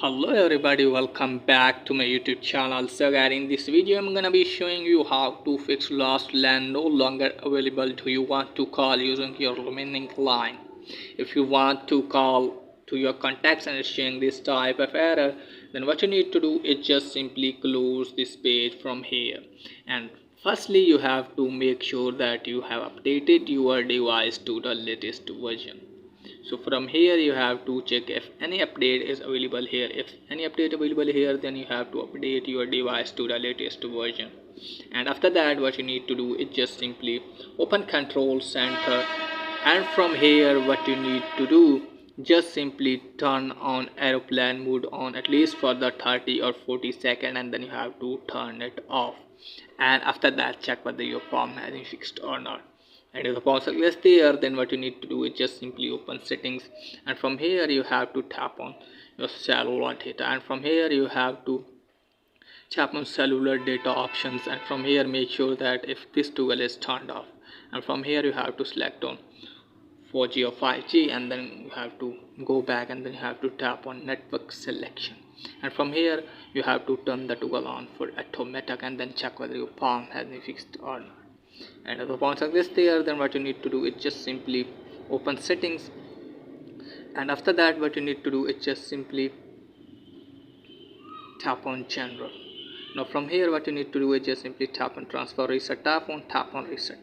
Hello everybody, welcome back to my YouTube channel. So guys, in this video I'm gonna be showing you how to fix lost line no longer available. Do you want to call using your remaining line? If you want to call to your contacts and it's showing this type of error, then what you need to do is just simply close this page from here. And firstly you have to make sure that you have updated your device to the latest version. So from here you have to check if any update is available here. If any update available here, then you have to update your device to the latest version. And after that what you need to do is just simply open control center, and from here what you need to do, just simply turn on aeroplane mode on at least for the 30 or 40 second, and then you have to turn it off. And after that check whether your phone has been fixed or not. And if the power supply is there, then what you need to do is just simply open settings, and from here you have to tap on your cellular data, and from here you have to tap on cellular data options, and from here make sure that if this toggle is turned off, and from here you have to select on 4G or 5G, and then you have to go back and then you have to tap on network selection, and from here you have to turn the toggle on for automatic, and then check whether your palm has been fixed or not. And if the palm is this there, then what you need to do is just simply open settings, and after that what you need to do is just simply tap on general. Now from here what you need to do is just simply tap on transfer reset, tap on reset.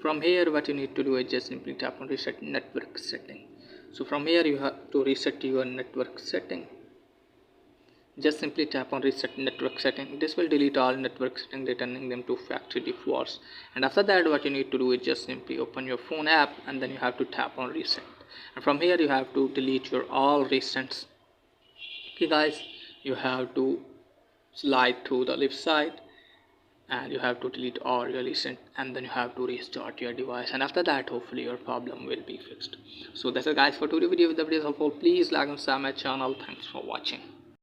From here what you need to do is just simply tap on reset network setting. So from here you have to reset your network setting. Just simply tap on reset network setting. This will delete all network settings, returning them to factory defaults. And after that what you need to do is just simply open your phone app, and then you have to tap on reset, and from here you have to delete your all recents. Okay guys, you have to slide to the left side and you have to delete all your recent, and then you have to restart your device, and after that hopefully your problem will be fixed. So that's it guys for today's video. If the video is helpful, please like and subscribe my channel. Thanks for watching.